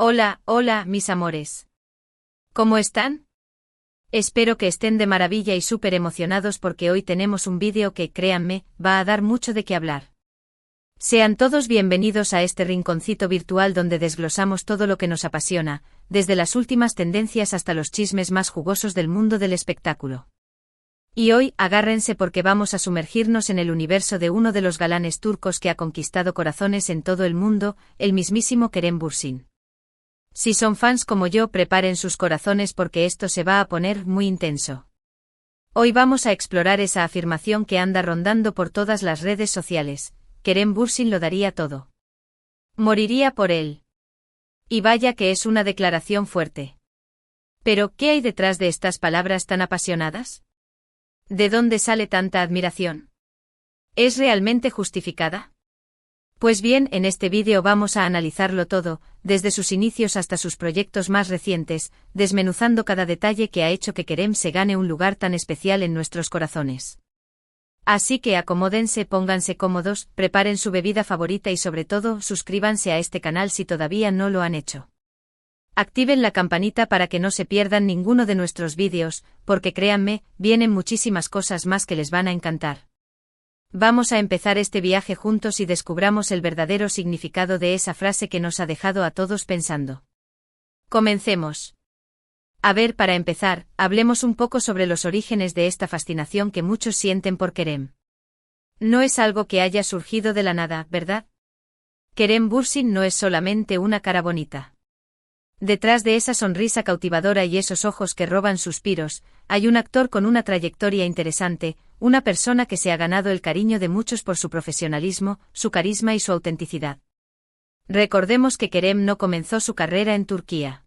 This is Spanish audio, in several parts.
Hola, hola, mis amores. ¿Cómo están? Espero que estén de maravilla y súper emocionados porque hoy tenemos un vídeo que, créanme, va a dar mucho de qué hablar. Sean todos bienvenidos a este rinconcito virtual donde desglosamos todo lo que nos apasiona, desde las últimas tendencias hasta los chismes más jugosos del mundo del espectáculo. Y hoy, agárrense porque vamos a sumergirnos en el universo de uno de los galanes turcos que ha conquistado corazones en todo el mundo, el mismísimo Kerem Bürsin. Si son fans como yo, preparen sus corazones porque esto se va a poner muy intenso. Hoy vamos a explorar esa afirmación que anda rondando por todas las redes sociales: Kerem Bürsin lo daría todo. Moriría por él. Y vaya que es una declaración fuerte. Pero, ¿qué hay detrás de estas palabras tan apasionadas? ¿De dónde sale tanta admiración? ¿Es realmente justificada? Pues bien, en este vídeo vamos a analizarlo todo, desde sus inicios hasta sus proyectos más recientes, desmenuzando cada detalle que ha hecho que Kerem se gane un lugar tan especial en nuestros corazones. Así que acomódense, pónganse cómodos, preparen su bebida favorita y sobre todo, suscríbanse a este canal si todavía no lo han hecho. Activen la campanita para que no se pierdan ninguno de nuestros vídeos, porque créanme, vienen muchísimas cosas más que les van a encantar. Vamos a empezar este viaje juntos y descubramos el verdadero significado de esa frase que nos ha dejado a todos pensando. Comencemos. A ver, para empezar, hablemos un poco sobre los orígenes de esta fascinación que muchos sienten por Kerem. No es algo que haya surgido de la nada, ¿verdad? Kerem Bürsin no es solamente una cara bonita. Detrás de esa sonrisa cautivadora y esos ojos que roban suspiros, hay un actor con una trayectoria interesante, una persona que se ha ganado el cariño de muchos por su profesionalismo, su carisma y su autenticidad. Recordemos que Kerem no comenzó su carrera en Turquía.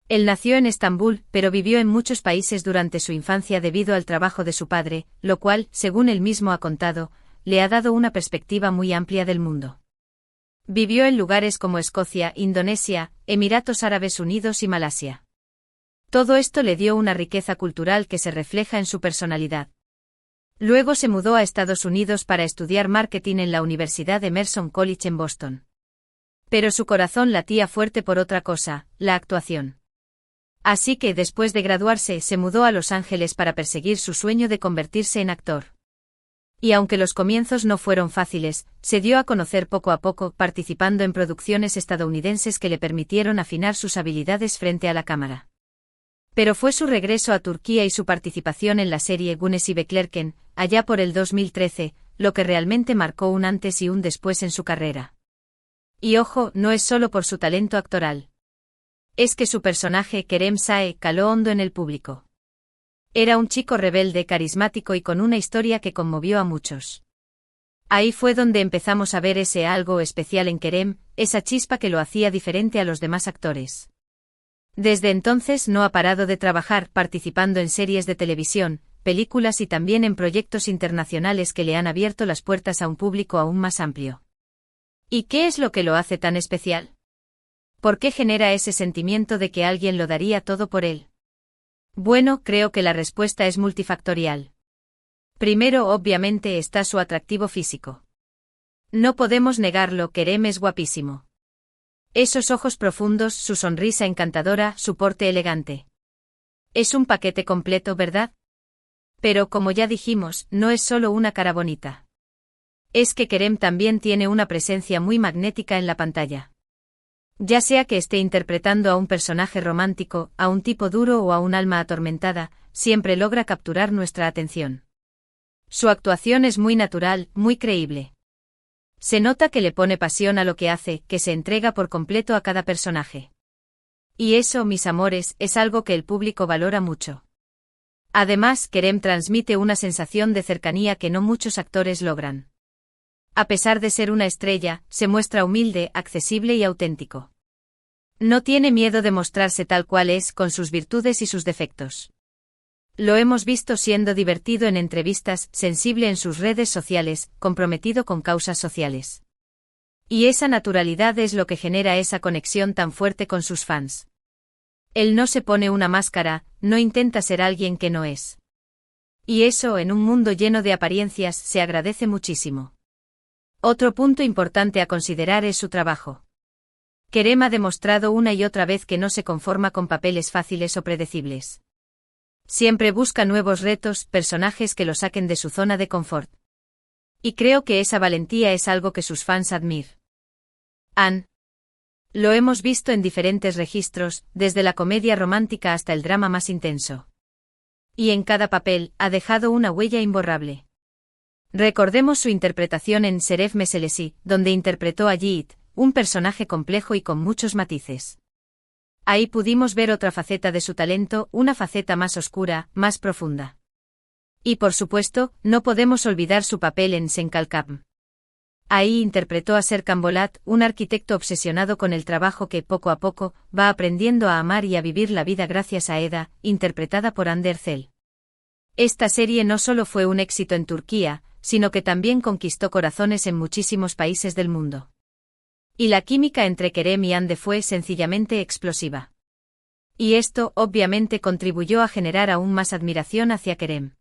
Él nació en Estambul, pero vivió en muchos países durante su infancia debido al trabajo de su padre, lo cual, según él mismo ha contado, le ha dado una perspectiva muy amplia del mundo. Vivió en lugares como Escocia, Indonesia, Emiratos Árabes Unidos y Malasia. Todo esto le dio una riqueza cultural que se refleja en su personalidad. Luego se mudó a Estados Unidos para estudiar marketing en la Universidad Emerson College en Boston. Pero su corazón latía fuerte por otra cosa, la actuación. Así que después de graduarse se mudó a Los Ángeles para perseguir su sueño de convertirse en actor. Y aunque los comienzos no fueron fáciles, se dio a conocer poco a poco, participando en producciones estadounidenses que le permitieron afinar sus habilidades frente a la cámara. Pero fue su regreso a Turquía y su participación en la serie Güneşi Beklerken, allá por el 2013, lo que realmente marcó un antes y un después en su carrera. Y ojo, no es solo por su talento actoral. Es que su personaje, Kerem Sae, caló hondo en el público. Era un chico rebelde, carismático y con una historia que conmovió a muchos. Ahí fue donde empezamos a ver ese algo especial en Kerem, esa chispa que lo hacía diferente a los demás actores. Desde entonces no ha parado de trabajar, participando en series de televisión, películas y también en proyectos internacionales que le han abierto las puertas a un público aún más amplio. ¿Y qué es lo que lo hace tan especial? ¿Por qué genera ese sentimiento de que alguien lo daría todo por él? Bueno, creo que la respuesta es multifactorial. Primero, obviamente, está su atractivo físico. No podemos negarlo, Kerem es guapísimo. Esos ojos profundos, su sonrisa encantadora, su porte elegante. Es un paquete completo, ¿verdad? Pero como ya dijimos, no es solo una cara bonita. Es que Kerem también tiene una presencia muy magnética en la pantalla. Ya sea que esté interpretando a un personaje romántico, a un tipo duro o a un alma atormentada, siempre logra capturar nuestra atención. Su actuación es muy natural, muy creíble. Se nota que le pone pasión a lo que hace, que se entrega por completo a cada personaje. Y eso, mis amores, es algo que el público valora mucho. Además, Kerem transmite una sensación de cercanía que no muchos actores logran. A pesar de ser una estrella, se muestra humilde, accesible y auténtico. No tiene miedo de mostrarse tal cual es, con sus virtudes y sus defectos. Lo hemos visto siendo divertido en entrevistas, sensible en sus redes sociales, comprometido con causas sociales. Y esa naturalidad es lo que genera esa conexión tan fuerte con sus fans. Él no se pone una máscara, no intenta ser alguien que no es. Y eso, en un mundo lleno de apariencias, se agradece muchísimo. Otro punto importante a considerar es su trabajo. Kerem ha demostrado una y otra vez que no se conforma con papeles fáciles o predecibles. Siempre busca nuevos retos, personajes que lo saquen de su zona de confort. Y creo que esa valentía es algo que sus fans admiran. Lo hemos visto en diferentes registros, desde la comedia romántica hasta el drama más intenso. Y en cada papel, ha dejado una huella imborrable. Recordemos su interpretación en Şeref Meselesi, donde interpretó a Yiğit, un personaje complejo y con muchos matices. Ahí pudimos ver otra faceta de su talento, una faceta más oscura, más profunda. Y por supuesto, no podemos olvidar su papel en Sen Kalkam. Ahí interpretó a Serkan Bolat, un arquitecto obsesionado con el trabajo que, poco a poco, va aprendiendo a amar y a vivir la vida gracias a Eda, interpretada por Hande Erçel. Esta serie no solo fue un éxito en Turquía, sino que también conquistó corazones en muchísimos países del mundo. Y la química entre Kerem y Hande fue sencillamente explosiva. Y esto, obviamente, contribuyó a generar aún más admiración hacia Kerem.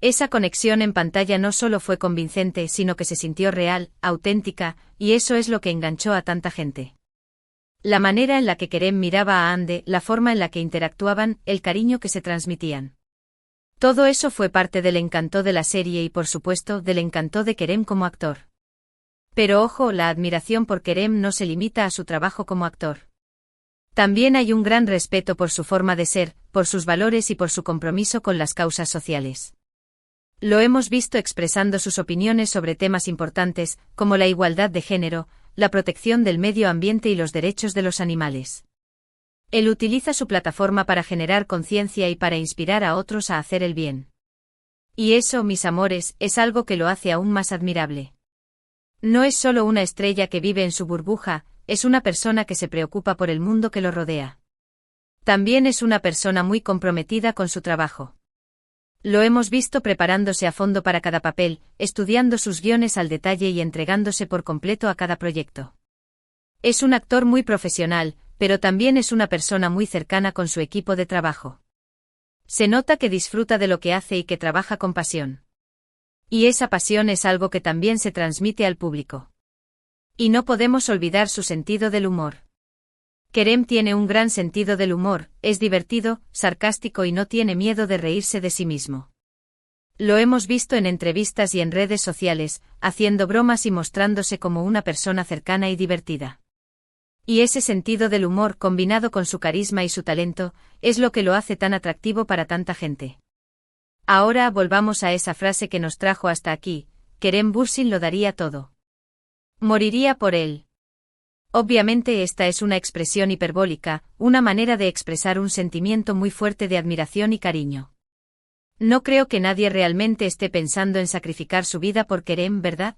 Esa conexión en pantalla no solo fue convincente, sino que se sintió real, auténtica, y eso es lo que enganchó a tanta gente. La manera en la que Kerem miraba a Hande, la forma en la que interactuaban, el cariño que se transmitían. Todo eso fue parte del encanto de la serie y, por supuesto, del encanto de Kerem como actor. Pero ojo, la admiración por Kerem no se limita a su trabajo como actor. También hay un gran respeto por su forma de ser, por sus valores y por su compromiso con las causas sociales. Lo hemos visto expresando sus opiniones sobre temas importantes, como la igualdad de género, la protección del medio ambiente y los derechos de los animales. Él utiliza su plataforma para generar conciencia y para inspirar a otros a hacer el bien. Y eso, mis amores, es algo que lo hace aún más admirable. No es solo una estrella que vive en su burbuja, es una persona que se preocupa por el mundo que lo rodea. También es una persona muy comprometida con su trabajo. Lo hemos visto preparándose a fondo para cada papel, estudiando sus guiones al detalle y entregándose por completo a cada proyecto. Es un actor muy profesional, pero también es una persona muy cercana con su equipo de trabajo. Se nota que disfruta de lo que hace y que trabaja con pasión. Y esa pasión es algo que también se transmite al público. Y no podemos olvidar su sentido del humor. Kerem tiene un gran sentido del humor, es divertido, sarcástico y no tiene miedo de reírse de sí mismo. Lo hemos visto en entrevistas y en redes sociales, haciendo bromas y mostrándose como una persona cercana y divertida. Y ese sentido del humor combinado con su carisma y su talento, es lo que lo hace tan atractivo para tanta gente. Ahora volvamos a esa frase que nos trajo hasta aquí, Kerem Bürsin lo daría todo. Moriría por él. Obviamente esta es una expresión hiperbólica, una manera de expresar un sentimiento muy fuerte de admiración y cariño. No creo que nadie realmente esté pensando en sacrificar su vida por Kerem, ¿verdad?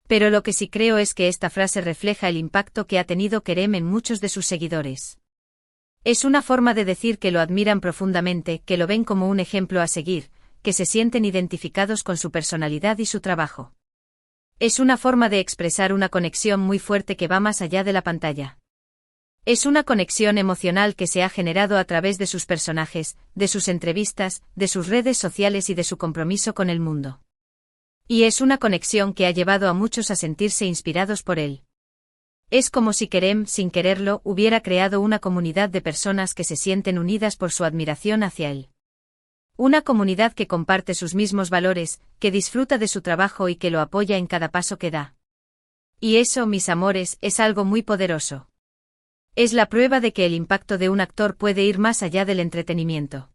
Pero lo que sí creo es que esta frase refleja el impacto que ha tenido Kerem en muchos de sus seguidores. Es una forma de decir que lo admiran profundamente, que lo ven como un ejemplo a seguir, que se sienten identificados con su personalidad y su trabajo. Es una forma de expresar una conexión muy fuerte que va más allá de la pantalla. Es una conexión emocional que se ha generado a través de sus personajes, de sus entrevistas, de sus redes sociales y de su compromiso con el mundo. Y es una conexión que ha llevado a muchos a sentirse inspirados por él. Es como si Kerem, sin quererlo, hubiera creado una comunidad de personas que se sienten unidas por su admiración hacia él. Una comunidad que comparte sus mismos valores, que disfruta de su trabajo y que lo apoya en cada paso que da. Y eso, mis amores, es algo muy poderoso. Es la prueba de que el impacto de un actor puede ir más allá del entretenimiento.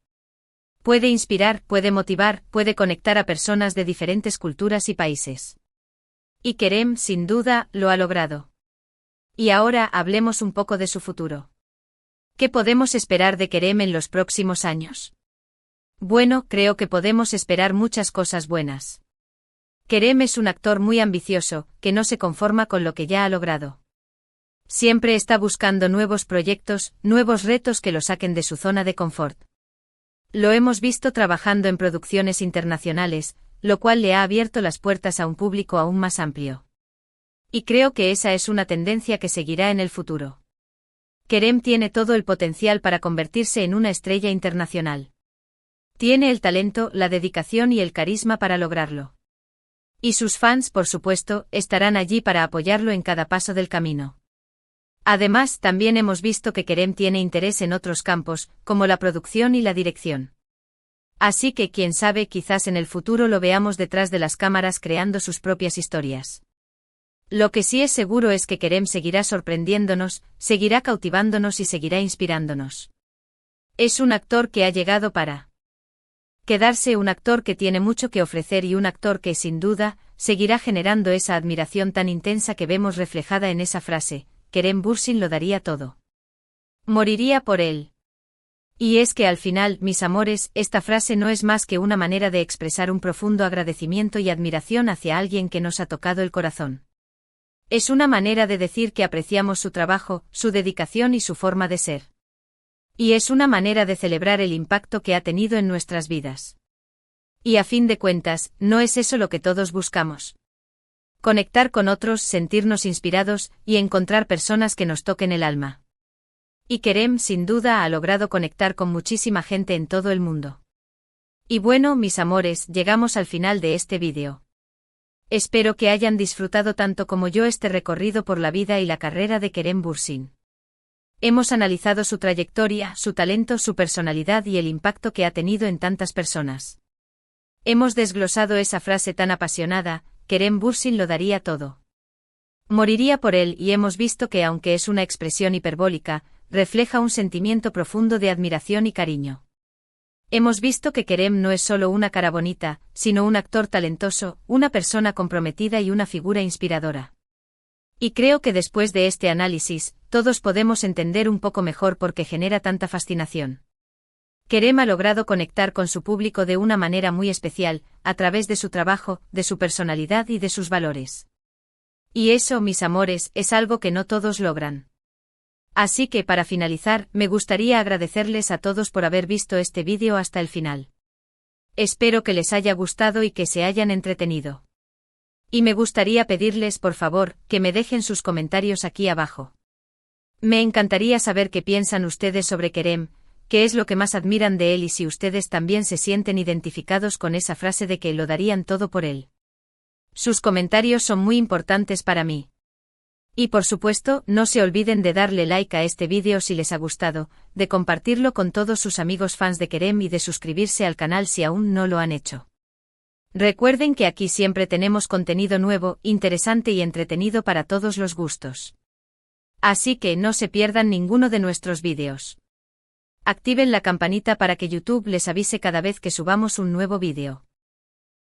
Puede inspirar, puede motivar, puede conectar a personas de diferentes culturas y países. Y Kerem, sin duda, lo ha logrado. Y ahora hablemos un poco de su futuro. ¿Qué podemos esperar de Kerem en los próximos años? Bueno, creo que podemos esperar muchas cosas buenas. Kerem es un actor muy ambicioso, que no se conforma con lo que ya ha logrado. Siempre está buscando nuevos proyectos, nuevos retos que lo saquen de su zona de confort. Lo hemos visto trabajando en producciones internacionales, lo cual le ha abierto las puertas a un público aún más amplio. Y creo que esa es una tendencia que seguirá en el futuro. Kerem tiene todo el potencial para convertirse en una estrella internacional. Tiene el talento, la dedicación y el carisma para lograrlo. Y sus fans, por supuesto, estarán allí para apoyarlo en cada paso del camino. Además, también hemos visto que Kerem tiene interés en otros campos, como la producción y la dirección. Así que quién sabe, quizás en el futuro lo veamos detrás de las cámaras creando sus propias historias. Lo que sí es seguro es que Kerem seguirá sorprendiéndonos, seguirá cautivándonos y seguirá inspirándonos. Es un actor que ha llegado para quedarse, un actor que tiene mucho que ofrecer y un actor que, sin duda, seguirá generando esa admiración tan intensa que vemos reflejada en esa frase: Kerem Bürsin lo daría todo. Moriría por él. Y es que al final, mis amores, esta frase no es más que una manera de expresar un profundo agradecimiento y admiración hacia alguien que nos ha tocado el corazón. Es una manera de decir que apreciamos su trabajo, su dedicación y su forma de ser. Y es una manera de celebrar el impacto que ha tenido en nuestras vidas. Y a fin de cuentas, ¿no es eso lo que todos buscamos? Conectar con otros, sentirnos inspirados y encontrar personas que nos toquen el alma. Y Kerem, sin duda, ha logrado conectar con muchísima gente en todo el mundo. Y bueno, mis amores, llegamos al final de este vídeo. Espero que hayan disfrutado tanto como yo este recorrido por la vida y la carrera de Kerem Bürsin. Hemos analizado su trayectoria, su talento, su personalidad y el impacto que ha tenido en tantas personas. Hemos desglosado esa frase tan apasionada: Kerem Bürsin lo daría todo. Moriría por él, y hemos visto que, aunque es una expresión hiperbólica, refleja un sentimiento profundo de admiración y cariño. Hemos visto que Kerem no es solo una cara bonita, sino un actor talentoso, una persona comprometida y una figura inspiradora. Y creo que después de este análisis, todos podemos entender un poco mejor por qué genera tanta fascinación. Kerem ha logrado conectar con su público de una manera muy especial, a través de su trabajo, de su personalidad y de sus valores. Y eso, mis amores, es algo que no todos logran. Así que, para finalizar, me gustaría agradecerles a todos por haber visto este vídeo hasta el final. Espero que les haya gustado y que se hayan entretenido. Y me gustaría pedirles, por favor, que me dejen sus comentarios aquí abajo. Me encantaría saber qué piensan ustedes sobre Kerem, qué es lo que más admiran de él y si ustedes también se sienten identificados con esa frase de que lo darían todo por él. Sus comentarios son muy importantes para mí. Y por supuesto, no se olviden de darle like a este vídeo si les ha gustado, de compartirlo con todos sus amigos fans de Kerem y de suscribirse al canal si aún no lo han hecho. Recuerden que aquí siempre tenemos contenido nuevo, interesante y entretenido para todos los gustos. Así que no se pierdan ninguno de nuestros vídeos. Activen la campanita para que YouTube les avise cada vez que subamos un nuevo vídeo.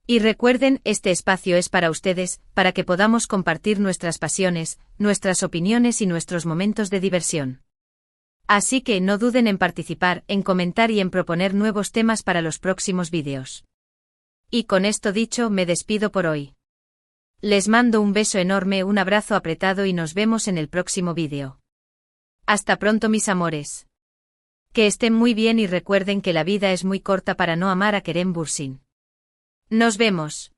Y recuerden, este espacio es para ustedes, para que podamos compartir nuestras pasiones, nuestras opiniones y nuestros momentos de diversión. Así que no duden en participar, en comentar y en proponer nuevos temas para los próximos vídeos. Y con esto dicho, me despido por hoy. Les mando un beso enorme, un abrazo apretado y nos vemos en el próximo vídeo. Hasta pronto, mis amores. Que estén muy bien y recuerden que la vida es muy corta para no amar a Kerem Bürsin. Nos vemos.